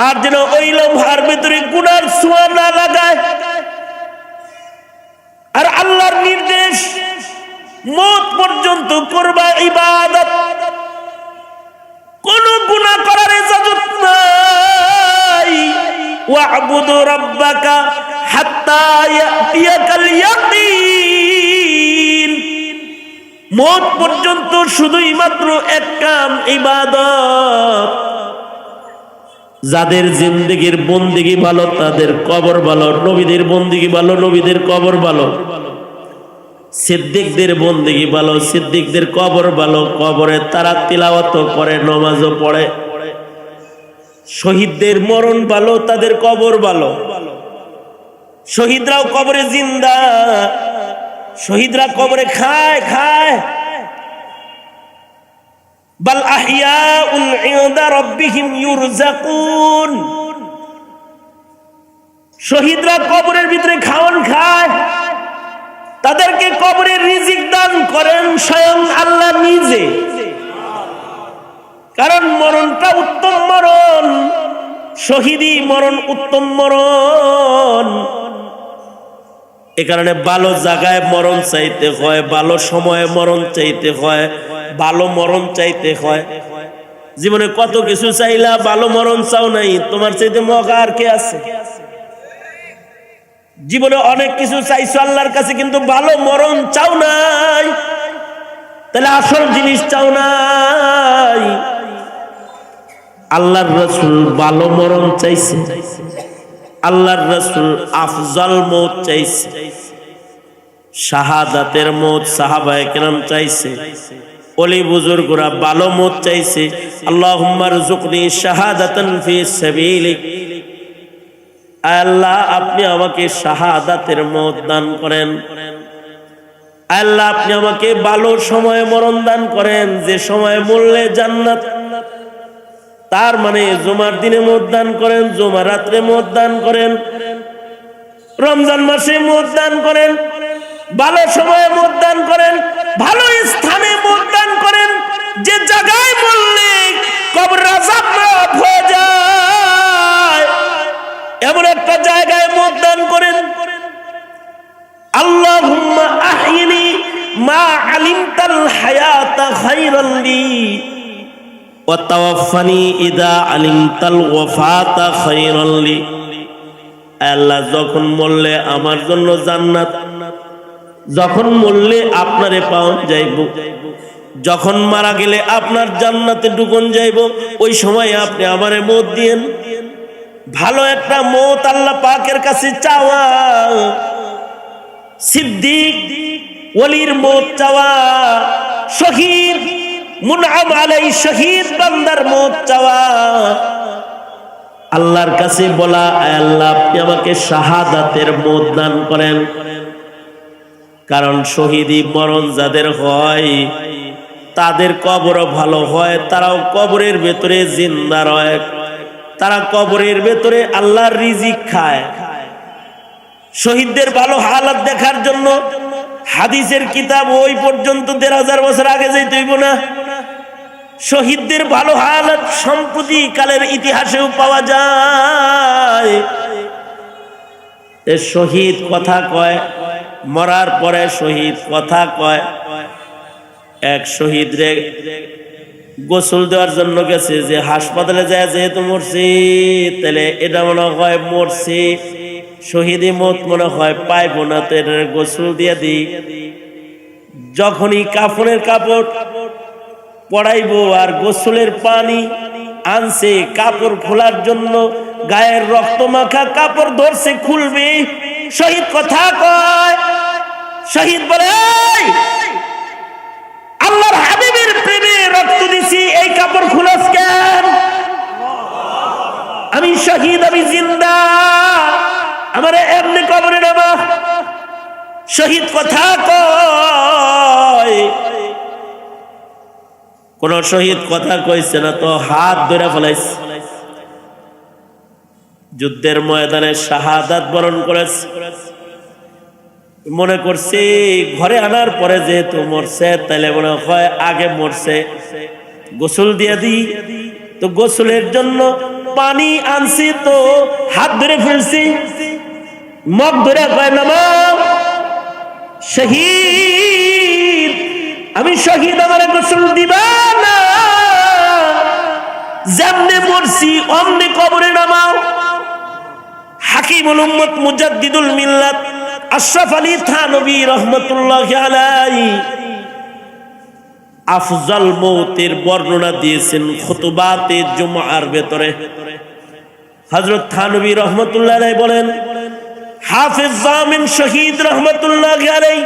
আর যেন ওই লম্হার ভিতরে গুনার ছোঁয়া না লাগায়। আর আল্লাহর নির্দেশ, মওত পর্যন্ত করবা ইবাদত, কোন গুনাহ করার ইজাজত নাই। ওয়া'বুদু রাব্বাকা হাত্তা ইয়াতিয়াকাল ইয়াকিন, মওত পর্যন্ত শুধুই মাত্র এক কাম ইবাদত। যাদের জিন্দেগির বন্দেগি ভালো তাদের কবর ভালো, নবীদের বন্দেগি ভালো নবীদের কবর ভালো, সিদ্দিকদের বন্দেগি ভালো সিদ্দিকদের কবর ভালো, কবরে তারা তিলাওয়াত করে, নামাজও পড়ে। শহীদদের মরণ ভালো, তাদের কবর ভালো। শহীদরাও কবরে জিন্দা, শহীদরা কবরে খায় খায়। বাল আহইয়াউন ইনদা রাব্বিহিম ইউরযাকুন, শহীদরা কবরের ভিতরে খাওয়ান খায়, তাদেরকে কবরের রিজিক দান করেন স্বয়ং আল্লাহ নিজে। কারণ মরণটা উত্তম মরণ, শহীদি মরণ উত্তম মরণ। এ কারণে ভালো জায়গায় মরণ চাইতে হয়, ভালো সময়ে মরণ চাইতে হয়, ভালো মরণ চাইতে হয়। জীবনে কত কিছু চাইলা, ভালো মরণ চাও নাই, তোমার চাইতে মগা আর কে আছে? জীবনে অনেক কিছু চাইছো আল্লাহর কাছে, কিন্তু ভালো মরণ চাও নাই, তাহলে আসল জিনিস চাও নাই। আল্লাহর রাসূল ভালো মরণ চাইছে, আল্লাহর রাসূল আফজাল মওত চাইছে, শাহাদাতের মওত সাহাবায়ে কেরাম চাইছে, ওলি বুজুর্গরা ভালো মওত চাইছে। আল্লাহুম্মা রযুকনি শাহাদাতান ফি সাবিলিক, আল্লাহ আপনি আমাকে শাহাদাতের মওত দান করেন। আল্লাহ আপনি আমাকে ভালো সময়ে মরণ দান করেন, যে সময়ে মরলে জান্নাত। তার মানে জুমার দিনে মওত দান করেন, জুমার রাত্রে মওত দান করেন, রমজান মাসে মওত দান করেন, ভালো সময়ে মওত দান করেন, ভালো স্থানে মওত দান করেন, যে জায়গায় মরলে কবর আযাব মাফ হয়ে যায়। আলিমতাল হায়াতা খায়রান লি ওয়া তাওয়াফানি ইযা আলিমতাল ওয়াফাতা খায়রান লি। আল্লাহ, যখন মরলে আমার জন্য জান্নাত, যখন মরলে আপনারে পাওয়া যাইব, যখন মারা গেলে আপনার জান্নাতে ঢুকন যাইব, ওই সময় আপনি আমারে মওত দিয়েন। ভালো একটা মওত আল্লাহ পাকের কাছে চাওয়া, সিদ্দিক ওলির মওত চাওয়া, শহীদ মুনআম আলাইহিস শহীদ বান্দার মওত চাওয়া, আল্লাহর কাছে বলা, আয় আল্লাহ আপনি আমাকে শাহাদাতের মওত দান করেন। কারণ শহীদি মরণ যাদের হয় তাদের কবরও ভালো হয়, তারাও কবরের ভেতরে জিন্দা রয়, তারা কবরের ভেতরে আল্লাহর রিজিক খায়। শহীদদের ভালো হালাত দেখার জন্য হাদিসের কিতাব ওই পর্যন্ত ১৫০০ বছর আগে যাইতে হইব না। শহীদদের ভালো হালাত সম্প্রতি কালের ইতিহাসেও পাওয়া যায়। এ শহীদ কথা কয়, মরার পরে শহীদ কথা কয়। এক শহীদ রে গোসল দেওয়ার জন্য গেছে, যে হাসপাতালে যায় যেহেতু মরছি, তাহলে এটা মনে হয় মরছি, শহীদি মত মনে হয় পাইব না, তো এটা গোসল দিয়ে দিই। যখনই কাফনের কাপড় পড়াইবো আর গোসলের পানি আনছে কাপড় খোলার জন্য, গায়ের রক্ত মাখা কাপড় ধরছে খুলবে, শহীদ কথা কয়। শহীদ বলে, আল্লাহর হাবিবের প্রেমে রক্ত দিছি, এই কাপড় খুলস কেন? আমি শহীদ, আমি জিন্দা, আমারে এমনি কবরে নামা। শহীদ কথা কয়। কোন শহীদ কথা কইছে না তো হাত ধরে ফেলাইছে, যুদ্ধের ময়দানে শাহাদাত বরণ করেছে। মনে করছি ঘরে আনার পরে যেহেতু মরছে, তাইলে মনে হয় আগে মরছে, গোসল দিয়ে দিই। তো গোসলের জন্য পানি আনছি, তো হাত ধরে ফেলছি, মগ ধরে কয় নামা। শহীদ, আমি শহীদ, আমার গোসল দিবা না, যেমনে মরছি অমনে কবরে নামাও। হাকিমুল উম্মত মুজাদ্দিদুল মিল্লাত আশরাফ আলী থানভী রহমাতুল্লাহি আলাইহি আফজাল মওতের বর্ণনা দিয়েছেন খুতবাতে জুমআর ভেতরে। হযরত থানভী রহমাতুল্লাহি আলাইহি বলেন, হাফেজ জামিন শহীদ রহমাতুল্লাহি আলাইহি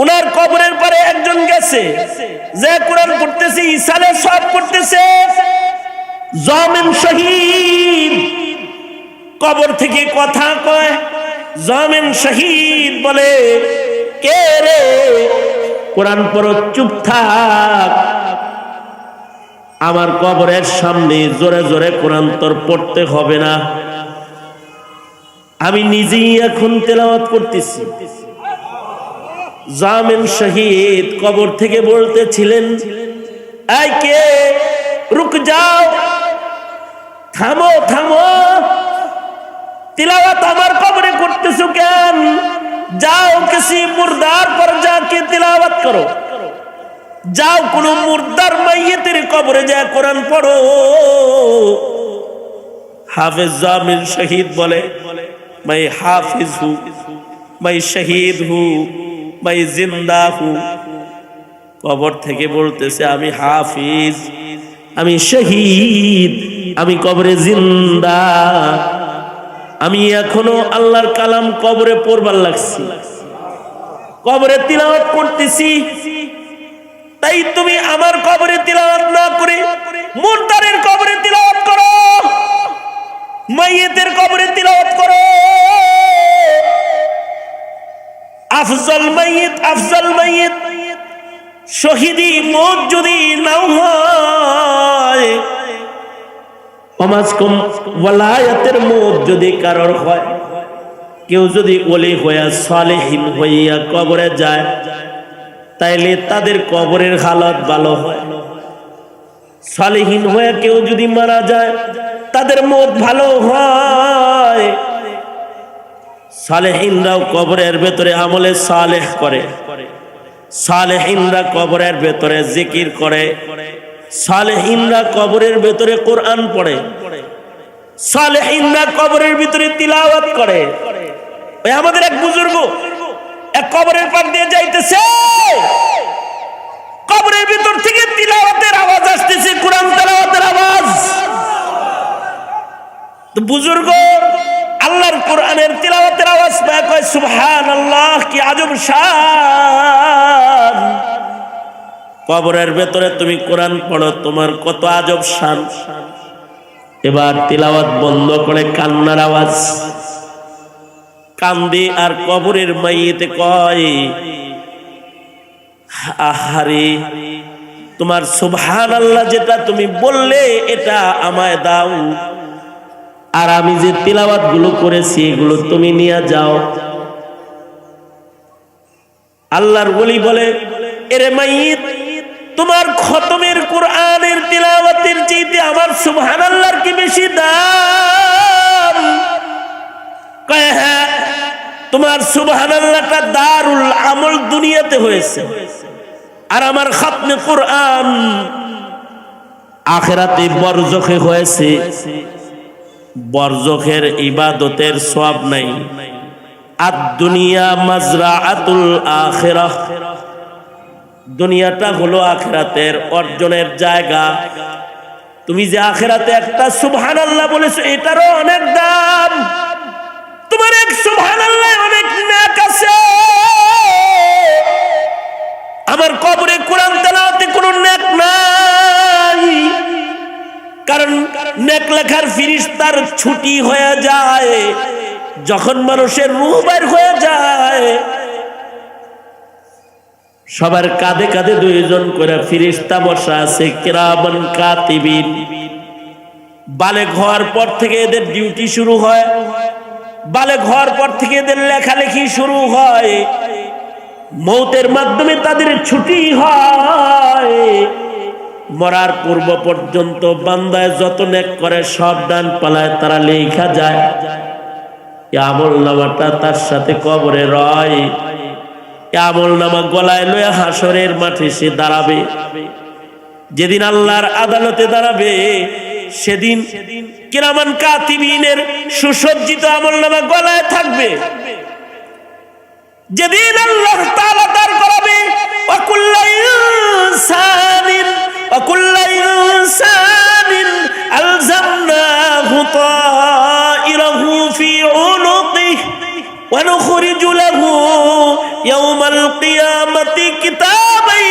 উনার কবরের পরে একজন গেছে, যে কোরআন পড়তেছে, ইসালে সব পড়তেছে। জামিন শহীদ কবর থেকে কথা কয়। জামিন শহীদ বলে, কে রে? কোরআন পড়ো, চুপ থাক। আমার কবরের সামনে জোরে জোরে কোরআন তোর পড়তে হবে না, আমি নিজেই এখন তেলাওয়াত করতেছি। জামিন শহীদ কবর থেকে বলতেছিলেন, এই কে? রুক যাও, থামো থামো, তিলাওয়াত আমার কবরে করতেছো কেন? যাও কিসি মুর্দার পর যাকে তিলাওয়াত করো, যাও কোন মুর্দার মাইয়েতের কবরে যা কোরআন পড়ো। হাফেজ জামিন শহীদ বলে, मैं हाफिज हूँ, मैं शहीद हूँ, मैं जिंदा हूँ। কবর থেকে বলতেছে, আমি হাফিজ, আমি শহীদ, আমি কবরে জিন্দা, আমি এখনো আল্লাহর কালাম কবরে পড়বার লাগছি, কবরে তিলাওয়াত করতেছি। তাই তুমি আমার কবরে তিলাওয়াত না করে মুর্দারের কবরে তিলাওয়াত করো, মাইয়েতের কবরে তিলাওয়াত করো। আফজল মাইয়িত, আফজল মাইয়িত, শহীদি মওত যদি নাও হয়, কমাসকম ওয়ালায়াতের মওত যদি কারোর হয়, কেউ যদি ওলি হইয়া সালেহীন হইয়া কবরে যায়, তাইলে তাদের কবরের হালত ভালো হয়। সালেহীন হয়ে কেউ যদি মারা যায়, তাদের মওত ভালো হয়। সালেহীনরাও কবরের ভেতরে আমলে সালেহ করে, সালেহিনরা কবরের ভেতরে জিকির করে, সালেহিনরা কবরের ভেতরে কোরআন পড়ে, সালেহিনরা কবরের ভিতরে তিলাওয়াত করে। ওই আমাদের এক বুজুর্গ এক কবরের পাশ দিয়ে যাইতেছে, কবরের ভিতর থেকে তিলাওয়াতের আওয়াজ আসতেছে, কোরআন তিলাওয়াতের আওয়াজ। তো বুজুর্গ আল্লাহর কোরআনের তিলাওয়াতের আওয়াজ পায়, কয় সুবহানাল্লাহ, কি আজব শান। কবরের ভেতরে তুমি কোরআন পড়ো, তোমার কত আজব শান। এবার তিলাওয়াত বন্ধ করে কান্নার আওয়াজ, কান্দি আর কবরের মাইয়েতে কয় আহারে, তোমার সুবহানাল্লাহ যেটা তুমি বললে এটা আমায় দাও, আর আমি যে তিলাওয়াত গুলো করেছি এগুলো তুমি নিয়ে যাও। আল্লাহর ওলি বলে, এরে মাইয়িত, তোমার খতমের কোরআনের তিলাওয়াতের চাইতে আমার সুবহানাল্লাহর কি বেশি দাম? কয় হ্যাঁ, তোমার সুবহানাল্লাহটা দারুল আমল দুনিয়াতে হয়েছে, আর আমার খতমে কোরআন আখিরাতে বরজখে হয়েছে। বরজখের ইবাদতের সওয়াব নাই। আদ দুনিয়া মাজরাআতুল আখিরাহ, দুনিয়াটা হলো আখিরাতের অর্জনের জায়গা। তুমি যে আখিরাতে একটা সুবহানাল্লাহ বলেছো এটারও অনেক দাম। তোমার এক সুবহানাল্লাহ অনেক নেক আছে। আমার কবরে কোরআন তেলাওয়াতে কোনো নেক নাই, কারণ নেক লেখার ফেরেশতার ছুটি হয়ে যায় যখন মানুষের রূহ বের হয়ে যায়। সবার কাঁধে কাঁধে দুইজন করে ফেরেশতা বসা আছে, কিরামান কাতিবিন। বালেগ হওয়ার পর থেকে এদের ডিউটি শুরু হয়, বালেগ হওয়ার পর থেকে এদের লেখালেখি শুরু হয়, মৌতের মাধ্যমে তাদের ছুটি হয়। মরার পূর্ব পর্যন্ত বান্দায় যত নেক করে সব ডান পালায় তারা লেখা যায়। আমল নামাটা তার সাথে কবরে রয়। আমল নামা গলায় লয়ে হাসরের মাঠে সে দাঁড়াবে। যেদিন আল্লাহর আদালতে দাঁড়াবে সেদিন কিরামান কাতিবিনের সুসজ্জিত আমল নামা গলায় থাকবে। যেদিন আল্লাহ তাআলা দাঁড় করাবে, ওয়াকুল্লু ইনসানিন আলজামনাহু তাইরাহু ফি উনুকিহি ওয়া নুখরিজু লাহু ইয়াওমাল কিয়ামাতি কিতাবান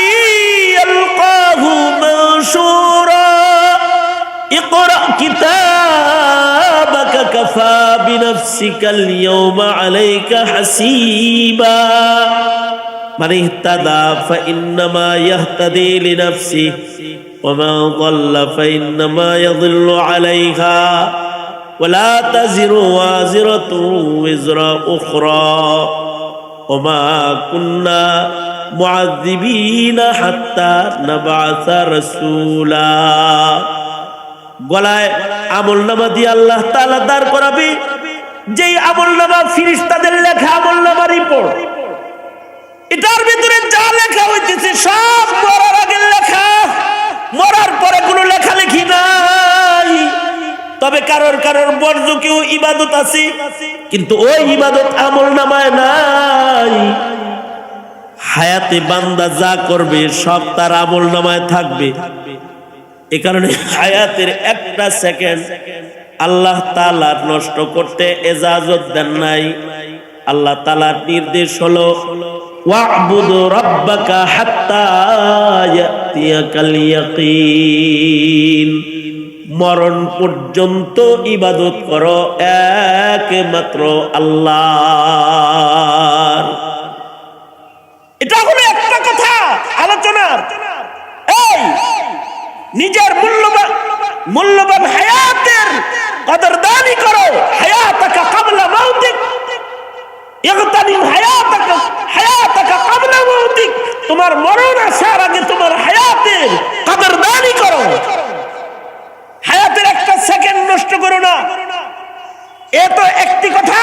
ইয়ালকাহু মানশুরা। ইকরা কিতাবাকা কাফা বিনাফসিকাল ইয়াওমা আলাইকা হাসিবা। মান ইহতাদা ফাইন্নামা ইয়াহতাদি লিনাফসিহি ওয়া মান যাল্লা ফাইন্নামা ইয়াযিল্লু আলাইহা ওয়া লা তাজিরু ওয়াজিরাতুন ওয়িজরা উখরা ওয়া মা কুন্না মুআযযিবিনা হাত্তা নাবআসা রাসূলা। গলায় আমলনামা দিয়ে আল্লাহ তাআলা দাঁড় করাবে, যেই আমলনামা ফেরেশতাদের লেখা আমলনামা রিপোর্ট। এটার ভিতরে যা লেখা হইতেছে সব মরার আগের লেখা, মরার পরে কোনো লেখালেখি নাই। তবে কারোর কারোর বর্জকেও ইবাদত আছে, কিন্তু ওই ইবাদত আমলনামায় নাই। হায়াতে বান্দা যা করবে সব তার আমলনামায় থাকবে। এ কারণে হায়াতের একটা সেকেন্ড আল্লাহ তাআলা নষ্ট করতে ইজাজত দেন নাই। আল্লাহ তাআলার নির্দেশ হলো ওয়া'বুদ রাব্বাকা হাত্তা ইয়াতিয়াকাল ইয়াকিন। মরণ পর্যন্ত ইবাদত করো একমাত্র আল্লাহর। এটা হলো একটা কথা আলোচনার। এই নিজের মূল্যবান হায়াতের কদরদানি করো। হায়াতাকা ক্বাবলা মাউতিক, ইগতানিম হায়াতাকা ক্বাবলা মাউতিক। তোমার মরণ আসার আগে তোমার হায়াতের কদরদানি করো। হায়াতের একটা সেকেন্ড নষ্ট করো না। এ তো একটি কথা।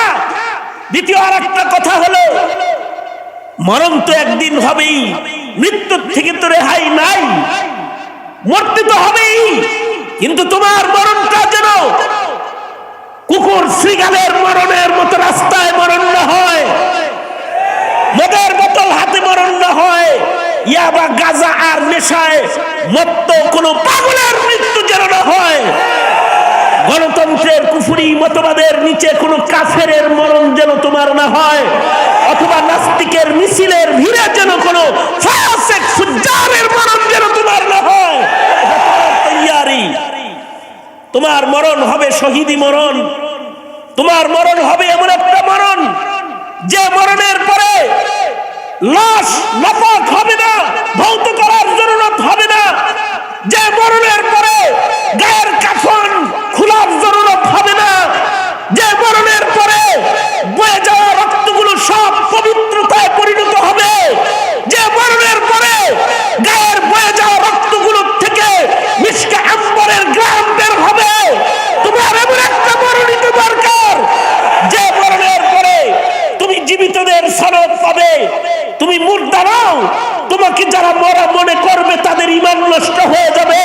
দ্বিতীয় আরেকটা কথা হলো মরণ তো একদিন হবেই, মৃত্যুর থেকে তো রেহাই নাই, মরতে তো হবেই। কিন্তু তোমার মরণটা যেন কুকুর শৃগালের মরণের মতো রাস্তায় মরণ না হয়, মদের বোতল হাতে মরণ না হয়, ইয়াবা গাঁজা আর নেশায় মত্ত কোনো পাগলের মৃত্যু যেন না হয়, গণতন্ত্রের কুফরি মতবাদের নিচে কোনো কাফেরের মরণ যেন তোমার না হয়, অথবা নাস্তিকের মিছিলের ভিড়ে যেন কোনো ফাসিক ফুজ্জারের মরণ যেন তোমার না হয়। তৈয়ারি, তোমার মরণ হবে শহীদি মরণ। তোমার মরণ হবে এমন একটা মরণ যে মরণের পরে লাশ নাপাক হবে না, ধৌত করার জরুরত হবে না, যে মরণের পরে গায়ের কাফন খোলার জরুরত হবে না, যে মরণের পরে বয়ে যাওয়া রক্তগুলো সব পবিত্রতায় পরিণত হবে, যে মরণের পরে গায়ের বয়ে যাওয়া রক্তগুলো থেকে মিশকে আম্বরের গ্রাম বের হবে। তোমার এমন একটা মরণই তো দরকার যে মরণের পরে তুমি জীবিতদের সনদ পাবে, তুমি মুর্দা নাও, তোমাকে যারা মরা মনে করবে তাদের ঈমান নষ্ট হয়ে যাবে,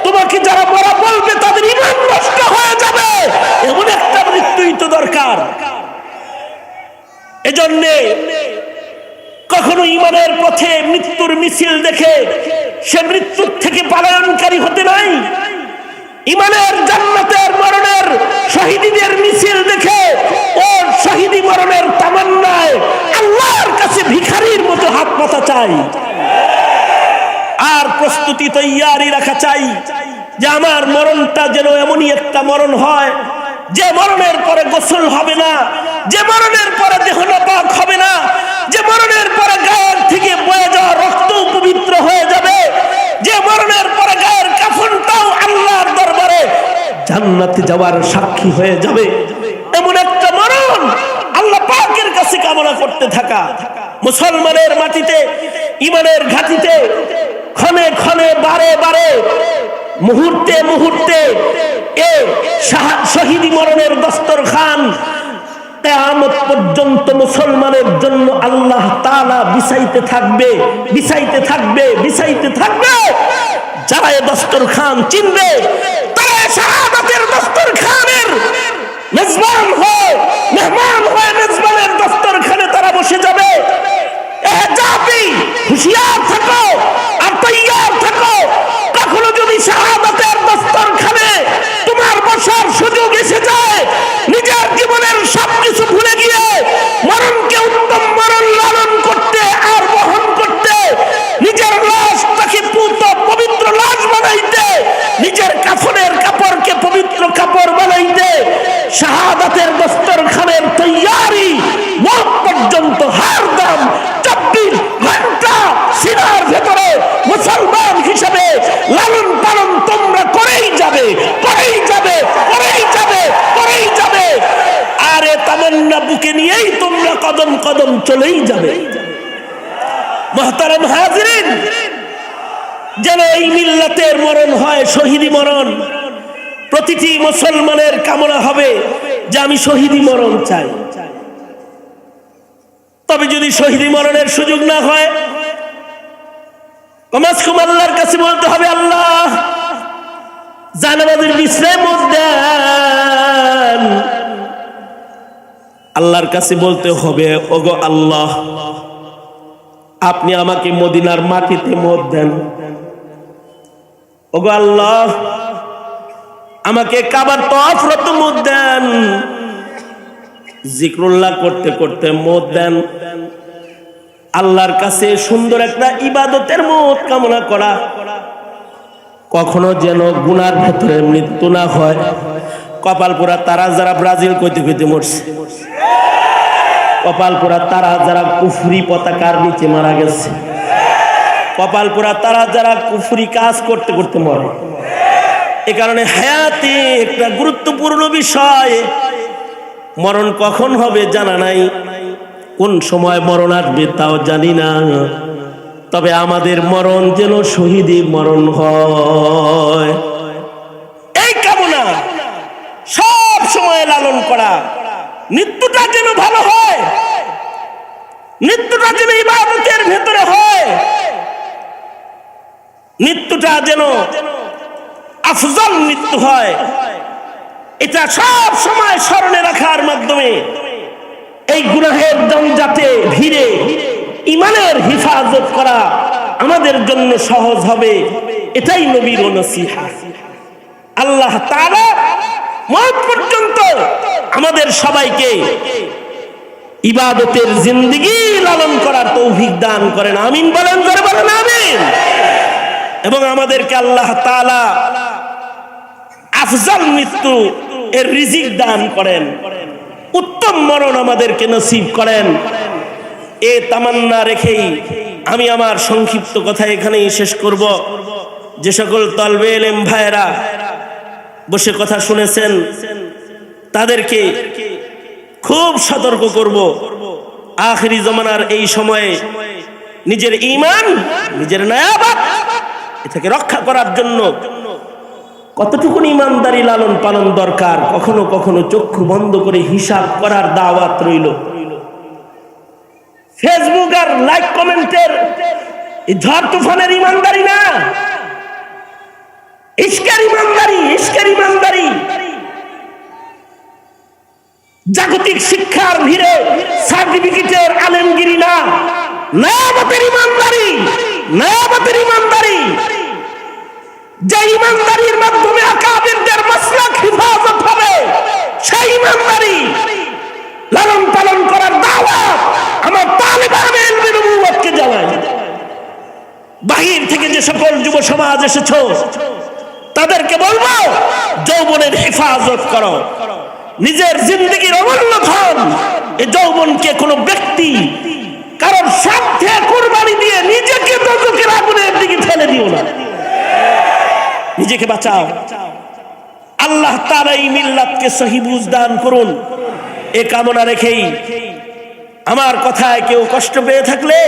তোমাকে যারা মরা বলবে তাদের ঈমান নষ্ট হয়ে যাবে। এমন একটা মৃত্যুই তো দরকার। এজন্যে কখনো ঈমানের পথে মৃত্যুর মিছিল দেখে সে মৃত্যুর থেকে পলায়নকারী হতে নাই। ঈমানের জান্নাতের মরণের শহীদদের মিছিল দেখে ও শহীদি মরণের তামান্নায় আল্লাহর কাছে ভিখারির মতো হাত পাতা চাই, আর প্রস্তুতি তৈয়ারি রাখা চাই যে আমার মরণটা যেন এমনই একটা মরণ হয় যে মরণের পরে গোসল হবে না, যে মরণের পরে দেহ নাপাক হবে না, যে মরণের পরে গায়ের থেকে বয়ে যাওয়া রক্ত পবিত্র হয়ে যাবে, যে মরণের পরে গায়ের কাফনটাও আল্লাহর দরবারে জান্নাতে যাওয়ার সাক্ষী হয়ে যাবে। এমন একটা মরণ আল্লাহ পাকের কাছে কামনা করতে থাকা। মুসলমানের মাটিতে ঈমানের ঘাটিতে ক্ষণে ক্ষণে বারে বারে মুহূর্তে মুহূর্তে এ শহীদি মরণের দস্তরখান কিয়ামত পর্যন্ত মুসলমানের জন্য আল্লাহ তাআলা বিছাইতে থাকবে, বিছাইতে থাকবে, বিছাইতে থাকবে। যারা এই দস্তরখান চিনবে তারা শাহাদাতের দস্তরখানের মেজবান হয়, মেহমান হয়, মেজবানের দস্তরখানে তারা বসে যাবে। হুঁশিয়ার থাকো আর তৈয়ার থাকো, কখনো যদি শাহাদাতের দস্তরখানে তোমার বসার সুযোগ এসে যায়, নিজের জীবনের সবকিছু ভুলে গিয়ে মরণকে উত্তম মরণ লালন করতে আর বহন করতে, নিজের লাশটাকে পুত পবিত্র লাশ বানাইতে, নিজের কাফনের কাপড়কে পবিত্র কাপড় বানাইতে শাহাদাতের দস্তরখানের তৈয়ারি মত পর্যন্ত হারদম 24 ঘন্টা সিনার ভেতরে মুসলমান হিসেবে লালন পালন তোমরা করেই যাবে, করেই যাবে, করেই যাবে, করেই যাবে। আর এ তামান্না বুকে নিয়েই তোমরা কদম কদম চলেই যাবে। মুহতারাম হাজিরিন, যেন এই মিল্লাতের মরণ হয় শহীদি মরণ। প্রতিটি মুসলমানের কামনা হবে যে আমি শহীদি মরণ চাই। তবে যদি শহীদি মরণের সুযোগ না হয়, কমাস কম আল্লাহর কাছে বলতে হবে, আল্লাহ জানাবাদের বিশ্রাম দেন। আল্লাহর কাছে বলতে হবে, ওগো আল্লাহ আপনি আমাকে মদিনার মাটিতে মত দেন। ওগো আল্লাহ আমাকে কাবার তওয়াফরত মত দেন। জিকরুল্লাহ করতে করতে মত দেন। আল্লাহর কাছে সুন্দর একটা ইবাদতের মত কামনা করা। কখনো যেন গুনার ভেতরে মৃত্যু না হয়। কপাল পোড়া তারা যারা ব্রাজিল কইতে কইতে মরছে, কপাল পোড়া তারা যারা কুফরি পতাকার নিচে মারা গেছে, কপাল পোড়া তারা যারা কুফরি কাজ করতে করতে মরে। এ কারণে হায়াতে একটা গুরুত্বপূর্ণ বিষয়। মরণ কখন হবে জানা নাই, কোন সময় মরণ আসবে তাও জানি না। তবে আমাদের মরণ যেন শহীদি মরণ হয়, এই কামনা সব সময় লালন করা। মৃত্যুটা যেন ভালো হয়, মৃত্যুটা যেন ইবাদতের ভেতরে হয়, মৃত্যুটা যেন আফজল মৃত্যু হয়, এটা সব সময় স্মরণে রাখার মাধ্যমে এই গুনাহের জঞ্জাটে ভিড়ে ইমানের হিফাজত করা আমাদের জন্য সহজ হবে। এটাই নবীর নসিহত। আল্লাহ তাআলা মওত পর্যন্ত আমাদের সবাইকে ইবাদতের জিন্দেগি লালন করার তৌফিক দান করেন। আমিন বলেন, জোরে বলেন আমিন। এবং আমাদেরকে আল্লাহ তাআলা আফজল মৃত্যু এর রিজিক দান করেন, উত্তম মরণ আমাদেরকে নসিব করেন। এ তামান্না রেখেই আমি আমার সংক্ষিপ্ত কথা এখানেই শেষ করব। যে সকল তলবে ইলম ভাইরা বসে কথা শুনেছেন তাদেরকে খুব সতর্ক করব, আখিরি জমানার এই সময়ে নিজের ঈমান, নিজের নায়াবাত এটাকে রক্ষা করার জন্য কতটুকু ইমানদারি লালন পালন দরকার, কখনো কখনো চক্ষু বন্ধ করে হিসাব করার দাওয়াত রইল। ফেসবুক আর লাইক কমেন্টের ঝড় তুফানের ইমানদারি না, ইশকের ইমানদারি, ইশকের ইমানদারি। জাগতিক শিক্ষার ভিড়ে সার্টিফিকেটের আলেমগিরি না, নায়াবতের ইমানদারি, নায়াবতের ইমানদারি। যে ইমানদারির মাধ্যমে আকাবিরদের মাসলাক হিফাজত হবে, সেই ইমানদারি লালন পালন করার দাওয়াত আমার তালিবানে ইলমে নবুওয়াতকে জানাই। বাহির থেকে যে সকল যুব সমাজ এসেছো তাদেরকে বলবো, যৌবনের হেফাজত করো, নিজের জিন্দগির অমূল্য ধন এই যৌবনকে কোনো ব্যক্তি কারণ স্বার্থে কুরবানি দিয়ে নিজেকে দোজখের আগুনের দিকে ঠেলে দিও না, নিজেকে বাঁচাও। আল্লাহ তাআলা এই মিল্লাতকে সহি বুঝ দান করুন, এ কামনা রেখেই আমার কথায় কেউ কষ্ট পেয়ে থাকলে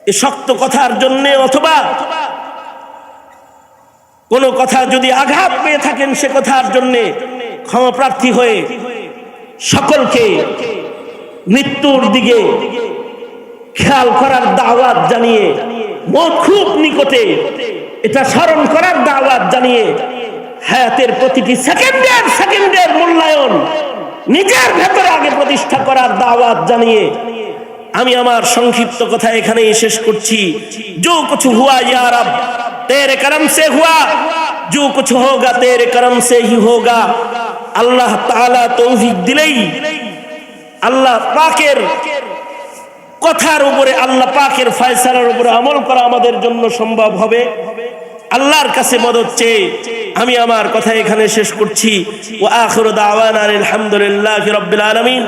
এই শক্ত কথার জন্য অথবা কোনো কথা যদি আঘাত পেয়ে থাকেন সে কথার জন্য ক্ষমা প্রার্থী হয়ে সকলকে মৃত্যুর দিকে খেয়াল করার দাওয়াত জানিয়ে, মওত খুব নিকটে এটা স্মরণ করার দাওয়াত জানিয়ে, হায়াতের প্রতিটি সেকেন্ডের সেকেন্ডের মূল্যায়ন নিজের ভেতরে আগে প্রতিষ্ঠা করার দাওয়াত জানিয়ে আমি আমার সংক্ষিপ্ত কথা এখানেই শেষ করছি। जो कुछ हुआ या रब तेरे करम से हुआ, जो कुछ होगा तेरे करम से ही होगा। আল্লাহ তাআলা তৌফিক দিলেই আল্লাহ পাকের কথার উপরে, আল্লাহ পাকের ফয়সালার উপরে আমল করা আমাদের জন্য সম্ভব হবে। আল্লাহর কাছে মদদ চেয়ে আমি আমার কথা এখানে শেষ করছি। ওয়া আখিরু দাওয়ানা আলহামদুলিল্লাহি রাব্বিল আলামিন।